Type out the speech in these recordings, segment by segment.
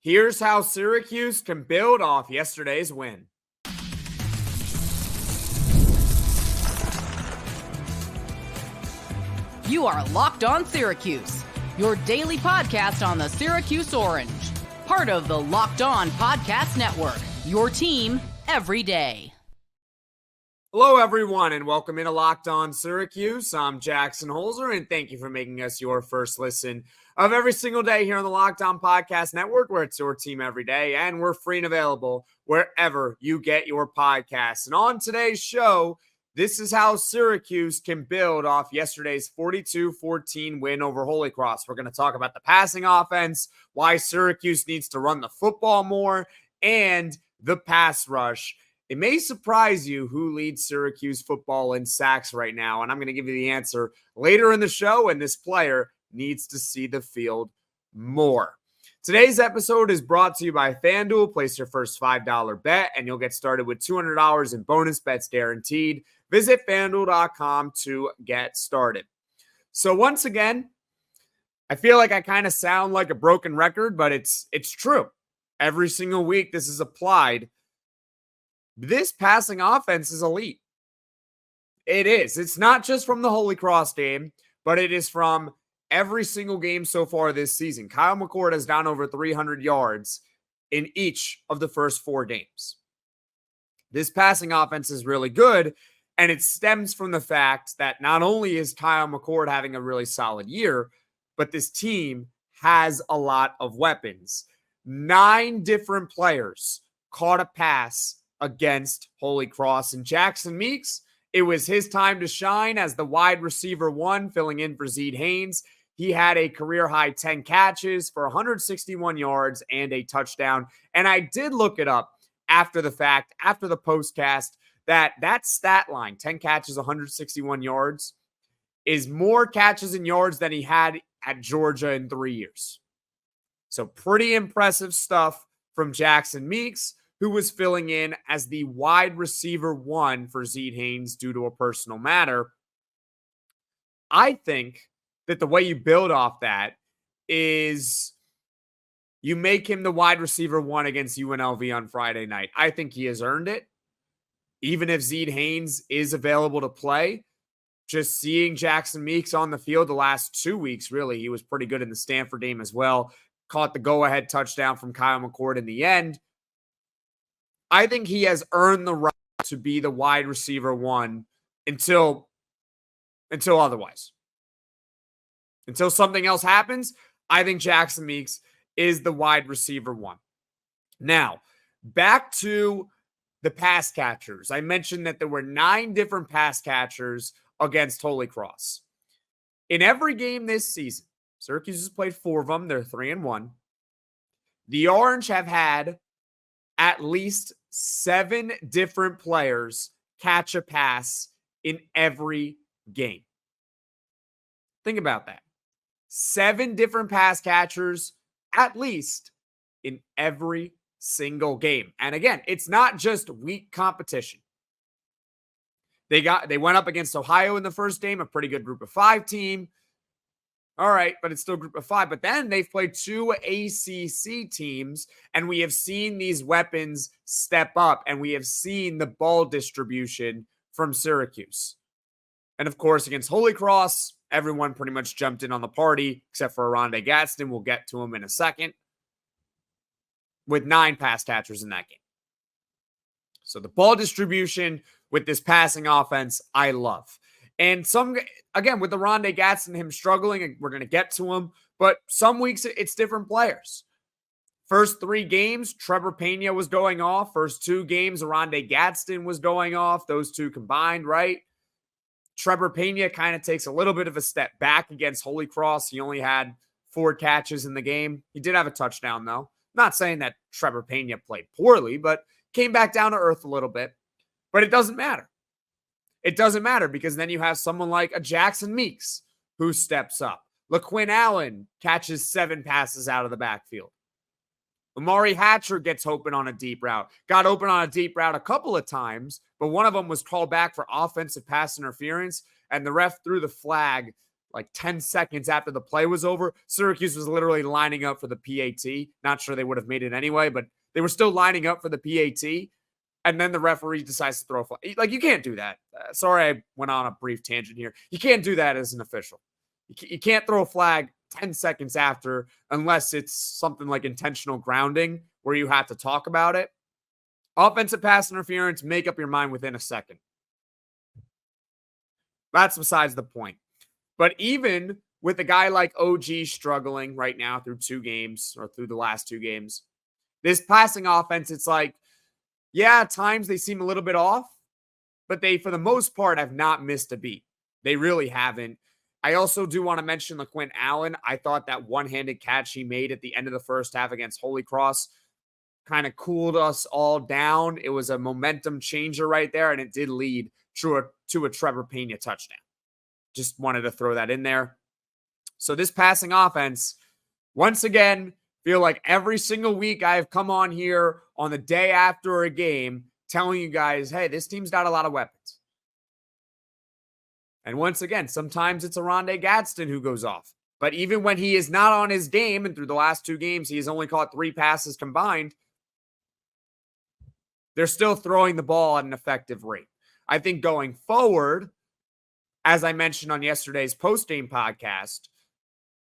Here's how Syracuse can build off yesterday's win. You are Locked On Syracuse, your daily podcast on the Syracuse Orange. Part of the Locked On Podcast Network, your team every day. Hello, everyone, and welcome into Locked On Syracuse. I'm Jackson Holzer, and thank you for making us your first listen of every single day here on the Locked On Podcast Network, where it's your team every day, and we're free and available wherever you get your podcasts. And on today's show, this is how Syracuse can build off yesterday's 42-14 win over Holy Cross. We're going to talk about the passing offense, why Syracuse needs to run the football more, and the pass rush. It may surprise you who leads Syracuse football in sacks right now, and I'm going to give you the answer later in the show, and this player needs to see the field more. Today's episode is brought to you by FanDuel. Place your first $5 bet, and you'll get started with $200 in bonus bets guaranteed. Visit FanDuel.com to get started. So once again, I feel like I kind of sound like a broken record, but it's true. Every single week this is applied. This passing offense is elite. It is. It's not just from the Holy Cross game, but it is from every single game so far this season. Kyle McCord has down over 300 yards in each of the first 4 games. This passing offense is really good, and it stems from the fact that not only is Kyle McCord having a really solid year, but this team has a lot of weapons. 9 different players caught a pass against Holy Cross. And Jackson Meeks, it was his time to shine as the wide receiver 1, filling in for Zeed Haynes. He had a career-high 10 catches for 161 yards and a touchdown. And I did look it up after the fact, after the postcast, that stat line, 10 catches, 161 yards, is more catches and yards than he had at Georgia in 3 years. So pretty impressive stuff from Jackson Meeks, who was filling in as the wide receiver 1 for Zeed Haynes due to a personal matter. I think that the way you build off that is you make him the wide receiver 1 against UNLV on Friday night. I think he has earned it. Even if Zeed Haynes is available to play, just seeing Jackson Meeks on the field the last 2 weeks, really, he was pretty good in the Stanford game as well. Caught the go-ahead touchdown from Kyle McCord in the end. I think he has earned the right to be the wide receiver 1 until otherwise. Until something else happens, I think Jackson Meeks is the wide receiver 1. Now, back to the pass catchers. I mentioned that there were 9 different pass catchers against Holy Cross. In every game this season, Syracuse has played 4 of them. They're 3-1. The Orange have had at least 7 different players catch a pass in every game. Think about that. 7 different pass catchers, at least, in every single game. And again, it's not just weak competition. They went up against Ohio in the first game, a pretty good group of 5 team. All right, but it's still a group of 5. But then they've played 2 ACC teams, and we have seen these weapons step up, and we have seen the ball distribution from Syracuse. And of course, against Holy Cross, everyone pretty much jumped in on the party, except for Rondé Gadsden. We'll get to him in a second. With 9 pass catchers in that game. So the ball distribution with this passing offense, I love. And again, with the Rondé Gadsden, him struggling, we're going to get to him. But some weeks, it's different players. First 3 games, Trevor Pena was going off. First 2 games, Rondé Gadsden was going off. Those 2 combined, right? Trevor Pena kind of takes a little bit of a step back against Holy Cross. He only had 4 catches in the game. He did have a touchdown, though. Not saying that Trevor Pena played poorly, but came back down to earth a little bit. But it doesn't matter. It doesn't matter because then you have someone like a Jackson Meeks who steps up. LeQuint Allen catches 7 passes out of the backfield. Amari Hatcher gets open on a deep route. Got open on a deep route a couple of times, but one of them was called back for offensive pass interference, and the ref threw the flag like 10 seconds after the play was over, Syracuse was literally lining up for the PAT. Not sure they would have made it anyway, but they were still lining up for the PAT. And then the referee decides to throw a flag. Like, you can't do that. Sorry, I went on a brief tangent here. You can't do that as an official. You can't throw a flag 10 seconds after unless it's something like intentional grounding where you have to talk about it. Offensive pass interference, make up your mind within a second. That's besides the point. But even with a guy like OG struggling right now through 2 games or through the last 2 games, this passing offense, it's like, yeah, at times they seem a little bit off, but they, for the most part, have not missed a beat. They really haven't. I also do want to mention LeQuint Allen. I thought that one-handed catch he made at the end of the first half against Holy Cross kind of cooled us all down. It was a momentum changer right there, and it did lead to a Trevor Pena touchdown. Just wanted to throw that in there. So this passing offense, once again, feel like every single week I have come on here on the day after a game telling you guys, hey, this team's got a lot of weapons. And once again, sometimes it's a Rondé Gadsden who goes off. But even when he is not on his game, and through the last 2 games, he has only caught 3 passes combined, they're still throwing the ball at an effective rate. I think going forward, as I mentioned on yesterday's post-game podcast,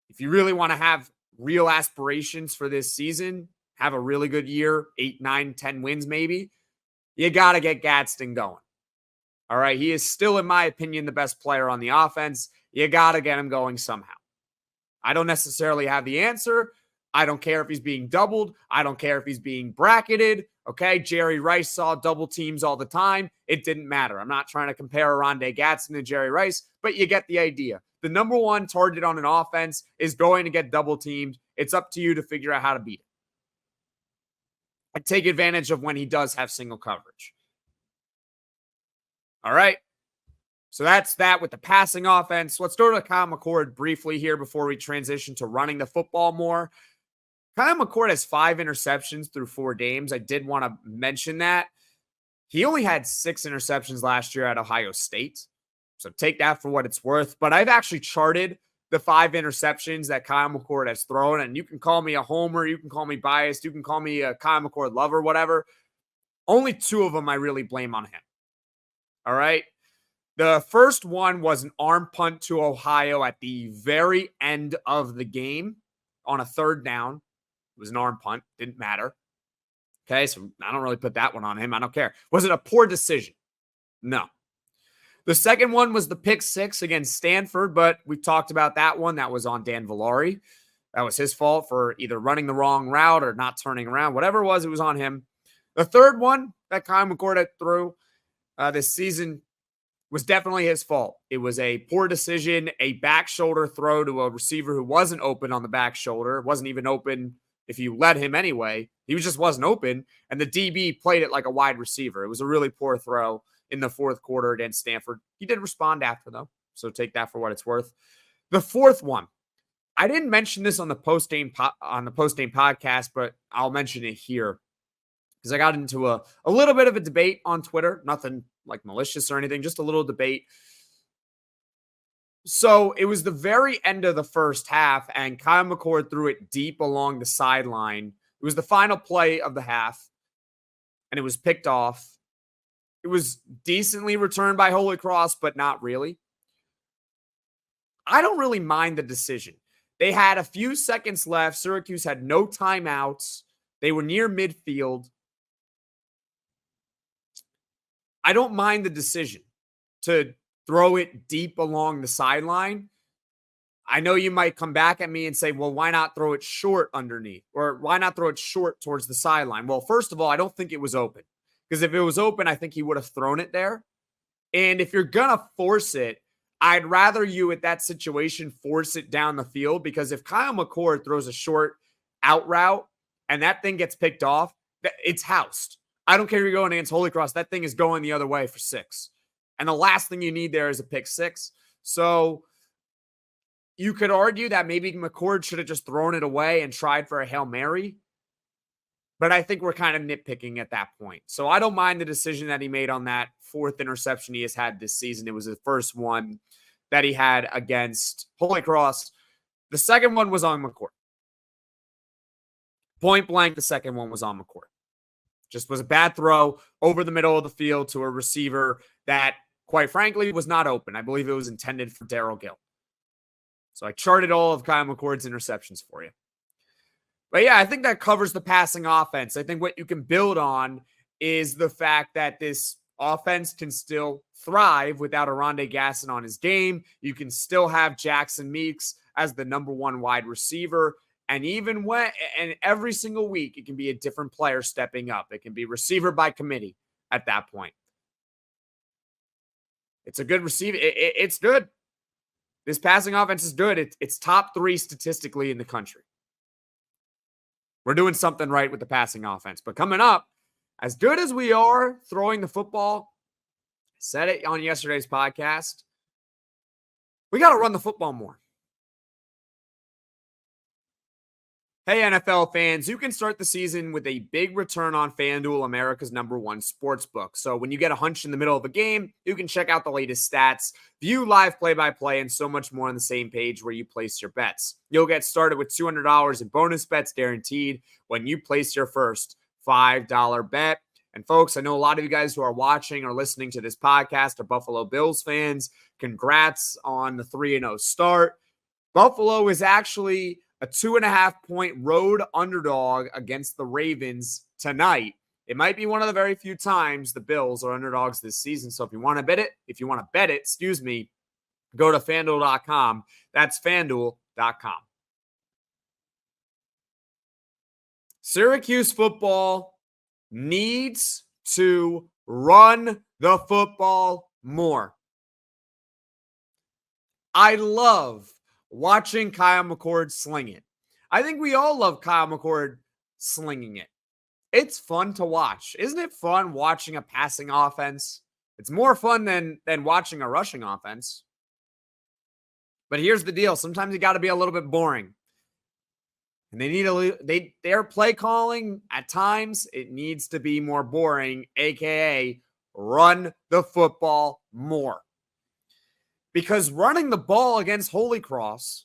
if you really want to have real aspirations for this season, have a really good year, 8, 9, 10 wins maybe, you got to get Gadsden going. All right, he is still, in my opinion, the best player on the offense. You got to get him going somehow. I don't necessarily have the answer. I don't care if he's being doubled. I don't care if he's being bracketed. Okay, Jerry Rice saw double teams all the time. It didn't matter. I'm not trying to compare Rondé Gadsden to Jerry Rice, but you get the idea. The number one target on an offense is going to get double teamed. It's up to you to figure out how to beat it. And take advantage of when he does have single coverage. All right. So that's that with the passing offense. Let's go to Kyle McCord briefly here before we transition to running the football more. Kyle McCord has 5 interceptions through 4 games. I did want to mention that. He only had 6 interceptions last year at Ohio State. So take that for what it's worth. But I've actually charted the 5 interceptions that Kyle McCord has thrown. And you can call me a homer. You can call me biased. You can call me a Kyle McCord lover, whatever. Only 2 of them I really blame on him. All right. The first one was an arm punt to Ohio at the very end of the game on a 3rd down. It was an arm punt. Didn't matter. Okay, so I don't really put that one on him. I don't care. Was it a poor decision? No. The second one was the pick 6 against Stanford, but we've talked about that one. That was on Dan Villari. That was his fault for either running the wrong route or not turning around. Whatever it was on him. The third one that Kyle McCord threw this season was definitely his fault. It was a poor decision, a back shoulder throw to a receiver who wasn't open on the back shoulder. Wasn't even open if you let him anyway. He just wasn't open, and the DB played it like a wide receiver. It was a really poor throw in the 4th quarter against Stanford. He did respond after, though, so take that for what it's worth. The fourth one, I didn't mention this on the post-game podcast, but I'll mention it here because I got into a little bit of a debate on Twitter. Nothing like malicious or anything, just a little debate. So it was the very end of the first half, and Kyle McCord threw it deep along the sideline. It was the final play of the half, and it was picked off. It was decently returned by Holy Cross, but not really. I don't really mind the decision. They had a few seconds left. Syracuse had no timeouts. They were near midfield. I don't mind the decision to throw it deep along the sideline. I know you might come back at me and say, well, why not throw it short underneath? Or why not throw it short towards the sideline? Well, first of all, I don't think it was open. Because if it was open, I think he would have thrown it there. And if you're going to force it, I'd rather you at that situation force it down the field. Because if Kyle McCord throws a short out route and that thing gets picked off, it's housed. I don't care if you're going against Holy Cross. That thing is going the other way for 6. And the last thing you need there is a pick 6. So you could argue that maybe McCord should have just thrown it away and tried for a Hail Mary. But I think we're kind of nitpicking at that point. So I don't mind the decision that he made on that 4th interception he has had this season. It was his first one. that he had against Holy Cross. The second one was on McCord. Point blank, the second one was on McCord. Just was a bad throw over the middle of the field to a receiver that, quite frankly, was not open. I believe it was intended for Darryl Gill. So I charted all of Kyle McCord's interceptions for you. But yeah, I think that covers the passing offense. I think what you can build on is the fact that this offense can still thrive without Oronde Gasson on his game. You can still have Jackson Meeks as the number one wide receiver. And every single week, it can be a different player stepping up. It can be receiver by committee at that point. It's a good receiver. It's good. This passing offense is good. It's top 3 statistically in the country. We're doing something right with the passing offense. But coming up, as good as we are throwing the football, I said it on yesterday's podcast, we got to run the football more. Hey, NFL fans, you can start the season with a big return on FanDuel, America's #1 sportsbook. So when you get a hunch in the middle of a game, you can check out the latest stats, view live play-by-play, and so much more on the same page where you place your bets. You'll get started with $200 in bonus bets guaranteed when you place your first $5 bet. And folks, I know a lot of you guys who are watching or listening to this podcast are Buffalo Bills fans. Congrats on the 3-0 start. Buffalo is actually a 2.5-point road underdog against the Ravens tonight. It might be one of the very few times the Bills are underdogs this season. So if you want to bet it, go to FanDuel.com. That's FanDuel.com. Syracuse football needs to run the football more. I love watching Kyle McCord sling it. I think we all love Kyle McCord slinging it. It's fun to watch. Isn't it fun watching a passing offense? It's more fun than watching a rushing offense. But here's the deal. Sometimes you got to be a little bit boring. And their play calling at times, it needs to be more boring, aka run the football more. Because running the ball against Holy Cross,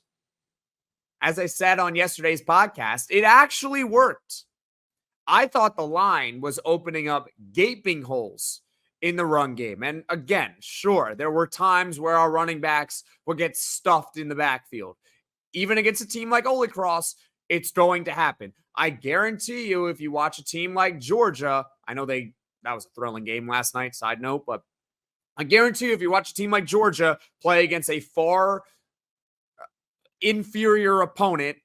as I said on yesterday's podcast, it actually worked. I thought the line was opening up gaping holes in the run game. And again, sure, there were times where our running backs would get stuffed in the backfield. Even against a team like Holy Cross, it's going to happen. I guarantee you, if you watch a team like Georgia, I know that was a thrilling game last night, side note, but I guarantee you, if you watch a team like Georgia play against a far inferior opponent,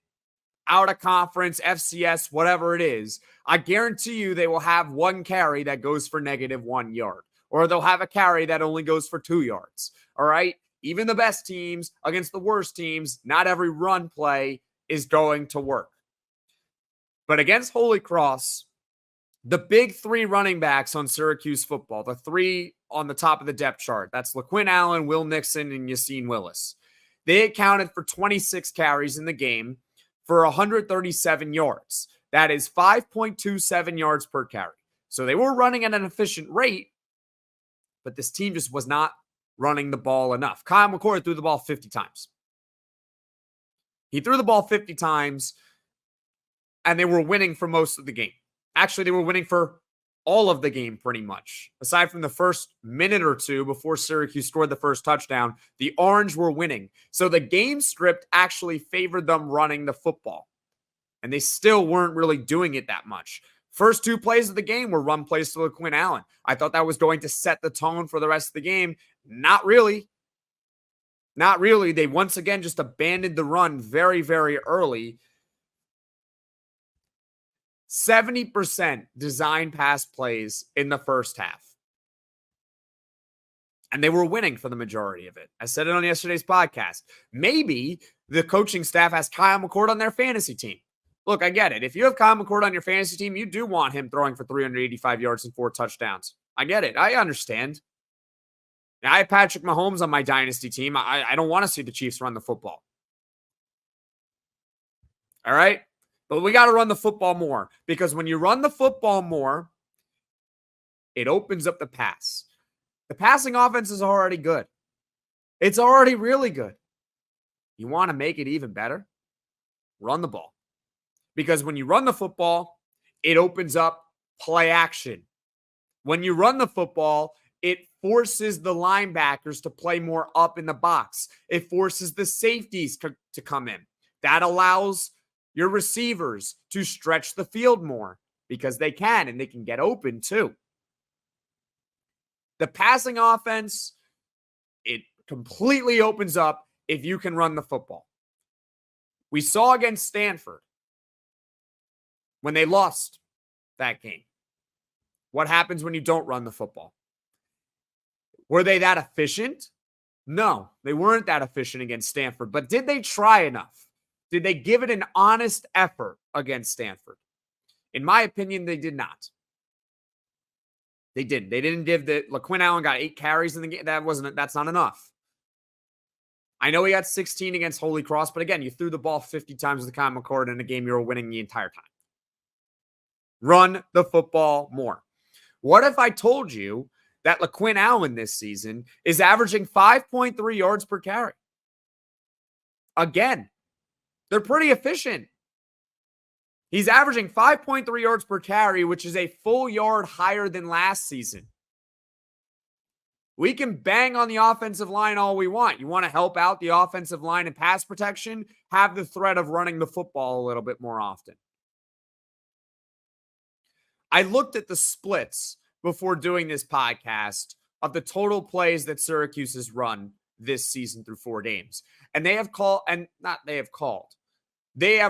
out of conference, FCS, whatever it is, I guarantee you they will have one carry that goes for -1 yard, or they'll have a carry that only goes for 2 yards. All right. Even the best teams against the worst teams, not every run play is going to work. But against Holy Cross, the big 3 running backs on Syracuse football, the 3 on the top of the depth chart, that's LeQuint Allen, Will Nixon, and Yassine Willis. They accounted for 26 carries in the game for 137 yards. That is 5.27 yards per carry. So they were running at an efficient rate, but this team just was not running the ball enough. Kyle McCord threw the ball 50 times. He threw the ball 50 times, and they were winning for most of the game. Actually, they were winning for all of the game pretty much. Aside from the first minute or two before Syracuse scored the first touchdown, the Orange were winning. So the game script actually favored them running the football. And they still weren't really doing it that much. First 2 plays of the game were run plays to LeQuint Allen. I thought that was going to set the tone for the rest of the game. Not really. Not really. They once again just abandoned the run very, very early. 70% design pass plays in the first half. And they were winning for the majority of it. I said it on yesterday's podcast. Maybe the coaching staff has Kyle McCord on their fantasy team. Look, I get it. If you have Kyle McCord on your fantasy team, you do want him throwing for 385 yards and 4 touchdowns. I get it. I understand. Now, I have Patrick Mahomes on my dynasty team. I don't want to see the Chiefs run the football. All right? But we got to run the football more, because when you run the football more, it opens up the pass. The passing offense is already good. It's already really good. You want to make it even better? Run the ball. Because when you run the football, it opens up play action. When you run the football, it forces the linebackers to play more up in the box. It forces the safeties to come in. That allows your receivers to stretch the field more because they can, and they can get open too. The passing offense, it completely opens up if you can run the football. We saw against Stanford when they lost that game. What happens when you don't run the football? Were they that efficient? No, they weren't that efficient against Stanford. But did they try enough? Did they give it an honest effort against Stanford? In my opinion, they did not. They didn't. They didn't give the LeQuint Allen got 8 carries in the game. That's not enough. I know he got 16 against Holy Cross, but again, you threw the ball 50 times with Kyle McCord in a game you were winning the entire time. Run the football more. What if I told you that LeQuint Allen this season is averaging 5.3 yards per carry? Again, they're pretty efficient. He's averaging 5.3 yards per carry, which is a full yard higher than last season. We can bang on the offensive line all we want. You want to help out the offensive line in pass protection? Have the threat of running the football a little bit more often. I looked at the splits before doing this podcast of the total plays that Syracuse has run this season through 4 games. And they have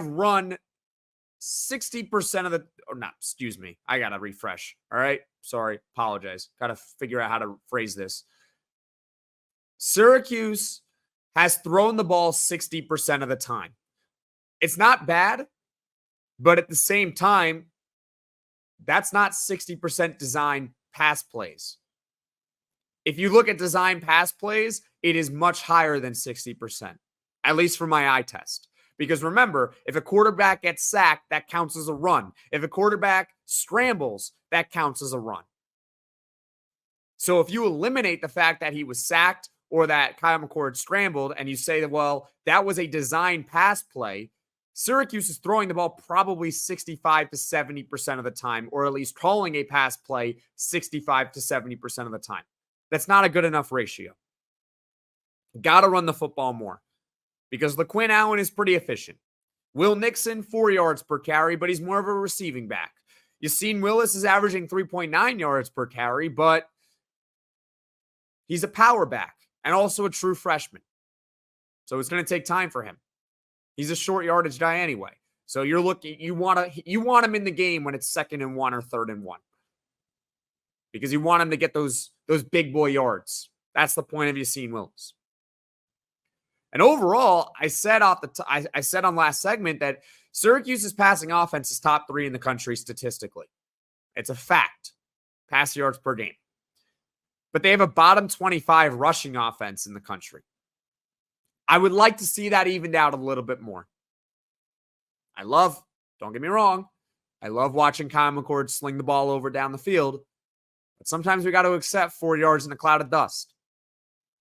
run 60% of the, I got to refresh. All right. Sorry. Apologize. Got to figure out how to phrase this. Syracuse has thrown the ball 60% of the time. It's not bad, but at the same time, that's not 60% design pass plays. If you look at design pass plays, it is much higher than 60%, at least for my eye test. Because remember, if a quarterback gets sacked, that counts as a run. If a quarterback scrambles, that counts as a run. So if you eliminate the fact that he was sacked or that Kyle McCord scrambled and you say that, well, that was a design pass play, Syracuse is throwing the ball probably 65 to 70% of the time, or at least calling a pass play 65 to 70% of the time. That's not a good enough ratio. Got to run the football more because LeQuint Allen is pretty efficient. Will Nixon, 4 yards per carry, but he's more of a receiving back. Yassine Willis is averaging 3.9 yards per carry, but he's a power back and also a true freshman. So it's going to take time for him. He's a short yardage guy anyway. So you want him in the game when it's 2nd and 1 or 3rd and 1. Because you want him to get those big boy yards. That's the point of Yassine Willis. And overall, I said on last segment that Syracuse's passing offense is top 3 in the country statistically. It's a fact. Pass yards per game. But they have a bottom 25 rushing offense in the country. I would like to see that evened out a little bit more. Don't get me wrong, I love watching Kyle McCord sling the ball over down the field. But sometimes we got to accept 4 yards in a cloud of dust.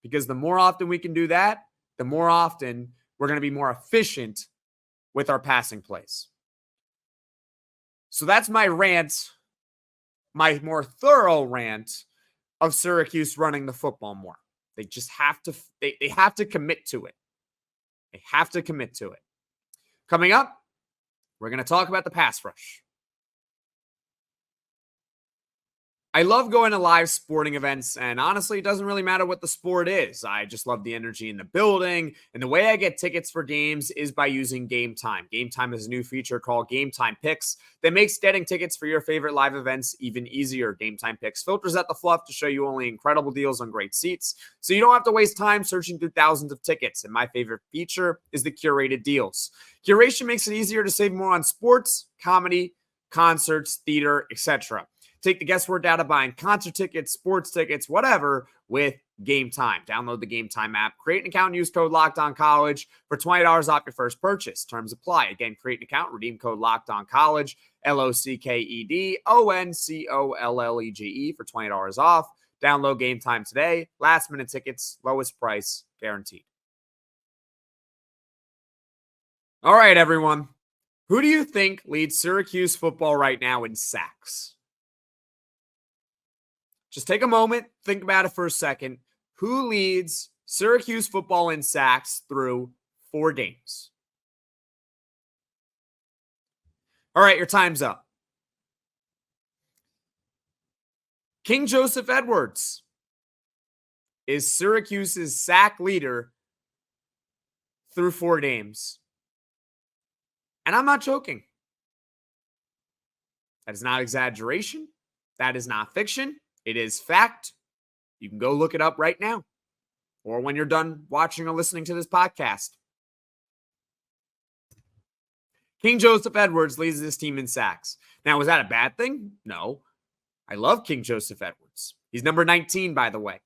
Because the more often we can do that, the more often we're going to be more efficient with our passing plays. So that's my rant, my more thorough rant of Syracuse running the football more. They just have to, they have to commit to it. They have to commit to it. Coming up, we're going to talk about the pass rush. I love going to live sporting events, and honestly, it doesn't really matter what the sport is. I just love the energy in the building, and the way I get tickets for games is by using Gametime. Gametime is a new feature called Gametime Picks that makes getting tickets for your favorite live events even easier. Gametime Picks filters out the fluff to show you only incredible deals on great seats, so you don't have to waste time searching through thousands of tickets. And my favorite feature is the curated deals. Curation makes it easier to save more on sports, comedy, concerts, theater, etc. Take the guesswork out of buying concert tickets, sports tickets, whatever, with Gametime. Download the Gametime app, create an account, and use code LOCKEDONCollege for $20 off your first purchase. Terms apply. Again, create an account, redeem code LOCKEDONCollege, LOCKEDONCOLLEGE for $20 off. Download Gametime today. Last-minute tickets, lowest price, guaranteed. All right, everyone. Who do you think leads Syracuse football right now in sacks? Just take a moment, think about it for a second. Who leads Syracuse football in sacks through 4 games? All right, your time's up. KingJoseph Edwards is Syracuse's sack leader through 4 games. And I'm not joking. That is not exaggeration. That is not fiction. It is fact. You can go look it up right now or when you're done watching or listening to this podcast. KingJoseph Edwards leads this team in sacks. Now, was that a bad thing? No. I love KingJoseph Edwards. He's number 19, by the way.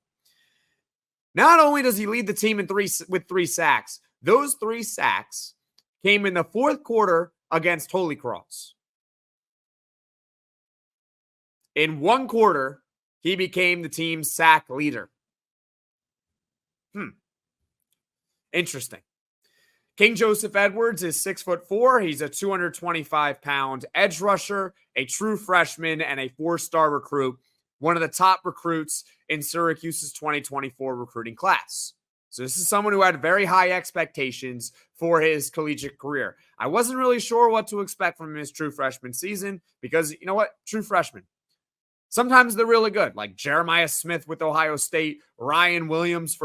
Not only does he lead the team with 3 sacks, those 3 sacks came in the 4th quarter against Holy Cross. In 1 quarter, he became the team's sack leader. Interesting. KingJoseph Edwards is 6'4". He's a 225-pound edge rusher, a true freshman, and a 4-star recruit. One of the top recruits in Syracuse's 2024 recruiting class. So this is someone who had very high expectations for his collegiate career. I wasn't really sure what to expect from his true freshman season because, you know what? True freshmen. Sometimes they're really good, like Jeremiah Smith with Ohio State, Ryan Williams.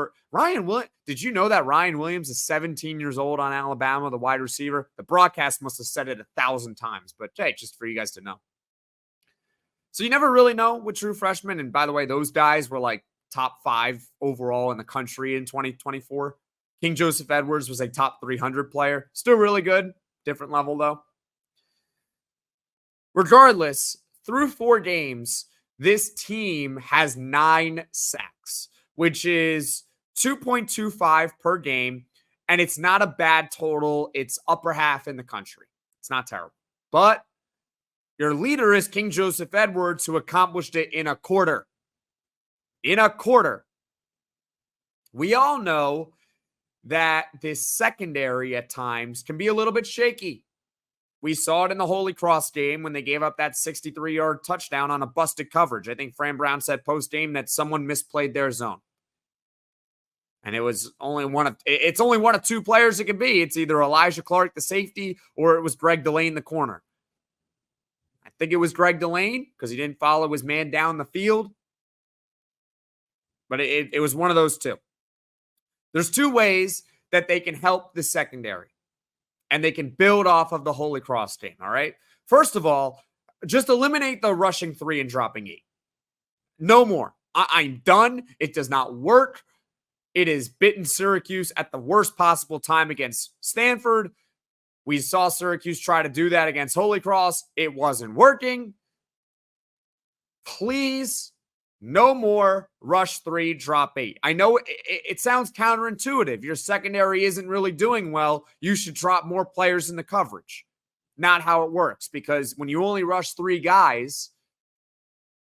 Did you know that Ryan Williams is 17 years old on Alabama, the wide receiver? The broadcast must have said it 1,000 times, but hey, just for you guys to know. So you never really know with true freshmen. And by the way, those guys were like top 5 overall in the country in 2024. KingJoseph Edwards was a top 300 player. Still really good. Different level, though. Regardless, through 4 games, this team has 9 sacks, which is 2.25 per game, and it's not a bad total. It's upper half in the country. It's not terrible. But your leader is KingJoseph Edwards, who accomplished it in a quarter. In a quarter. We all know that this secondary at times can be a little bit shaky. We saw it in the Holy Cross game when they gave up that 63-yard touchdown on a busted coverage. I think Fran Brown said post-game that someone misplayed their zone. And it's only one of 2 players it could be. It's either Elijah Clark, the safety, or it was Greg Delane, the corner. I think it was Greg Delane because he didn't follow his man down the field. But it was one of those 2. There's 2 ways that they can help the secondary. And they can build off of the Holy Cross game, all right? First of all, just eliminate the rushing 3 and dropping 8. No more. I'm done. It does not work. It has bitten Syracuse at the worst possible time against Stanford. We saw Syracuse try to do that against Holy Cross. It wasn't working. Please, no more rush 3, drop 8. I know it sounds counterintuitive. Your secondary isn't really doing well. You should drop more players in the coverage. Not how it works, because when you only rush 3 guys,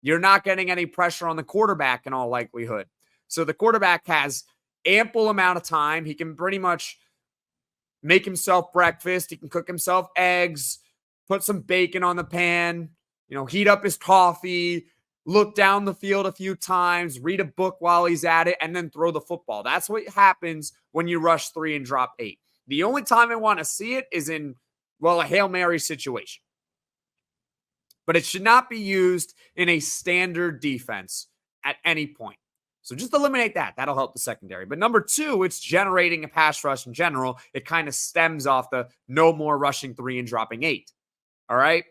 you're not getting any pressure on the quarterback in all likelihood. So the quarterback has ample amount of time. He can pretty much make himself breakfast. He can cook himself eggs, put some bacon on the pan, heat up his coffee, look down the field a few times, read a book while he's at it, and then throw the football. That's what happens when you rush 3 and drop 8. The only time I want to see it is in, a Hail Mary situation. But it should not be used in a standard defense at any point. So just eliminate that. That'll help the secondary. But number 2, it's generating a pass rush in general. It kind of stems off the no more rushing 3 and dropping 8. All right?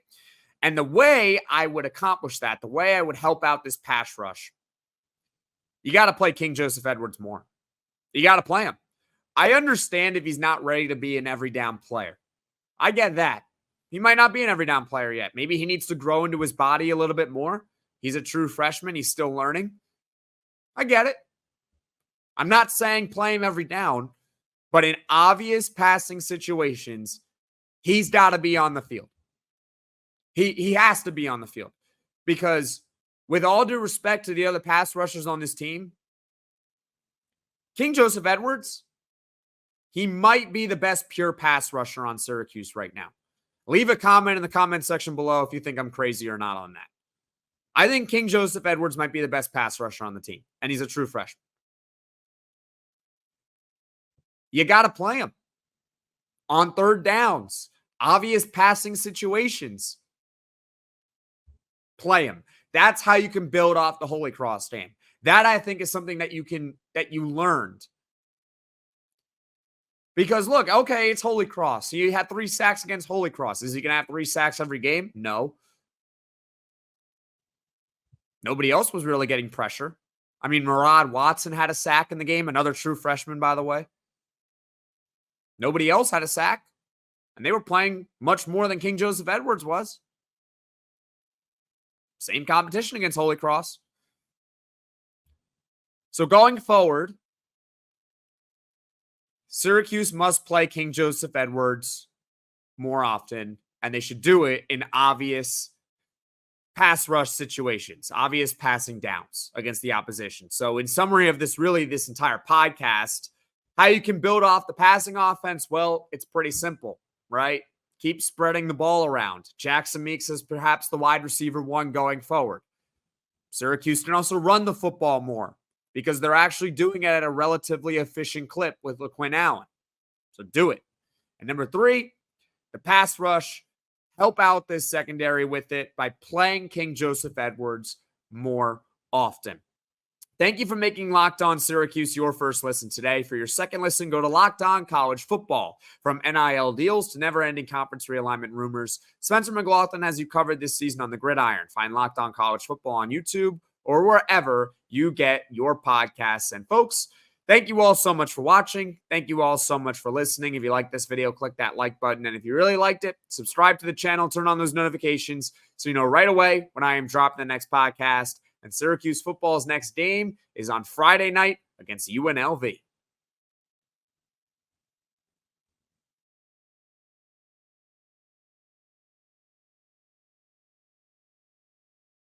And the way I would accomplish that, the way I would help out this pass rush, you got to play KingJoseph Edwards more. You got to play him. I understand if he's not ready to be an every down player. I get that. He might not be an every down player yet. Maybe he needs to grow into his body a little bit more. He's a true freshman. He's still learning. I get it. I'm not saying play him every down, but in obvious passing situations, he's got to be on the field. He has to be on the field because with all due respect to the other pass rushers on this team, KingJoseph Edwards, he might be the best pure pass rusher on Syracuse right now. Leave a comment in the comment section below if you think I'm crazy or not on that. I think KingJoseph Edwards might be the best pass rusher on the team, and he's a true freshman. You got to play him on third downs, obvious passing situations. Play him. That's how you can build off the Holy Cross game. That, I think, is something that you learned. Because look, okay, it's Holy Cross. You had 3 sacks against Holy Cross. Is he going to have 3 sacks every game? No. Nobody else was really getting pressure. I mean, Murad Watson had a sack in the game, another true freshman, by the way. Nobody else had a sack, and they were playing much more than KingJoseph Edwards was. Same competition against Holy Cross. So going forward, Syracuse must play KingJoseph Edwards more often, and they should do it in obvious pass rush situations, obvious passing downs against the opposition. So in summary of this entire podcast, how you can build off the passing offense, well, it's pretty simple, right? Keep spreading the ball around. Jackson Meeks is perhaps the wide receiver 1 going forward. Syracuse can also run the football more because they're actually doing it at a relatively efficient clip with LeQuint Allen. So do it. And number 3, the pass rush. Help out this secondary with it by playing KingJoseph Edwards more often. Thank you for making Locked On Syracuse your first listen today. For your second listen, go to Locked On College Football. From NIL deals to never-ending conference realignment rumors, Spencer McLaughlin has you covered this season on the gridiron. Find Locked On College Football on YouTube or wherever you get your podcasts. And folks, thank you all so much for watching. Thank you all so much for listening. If you like this video, click that like button. And if you really liked it, subscribe to the channel, turn on those notifications so you know right away when I am dropping the next podcast. And Syracuse football's next game is on Friday night against UNLV.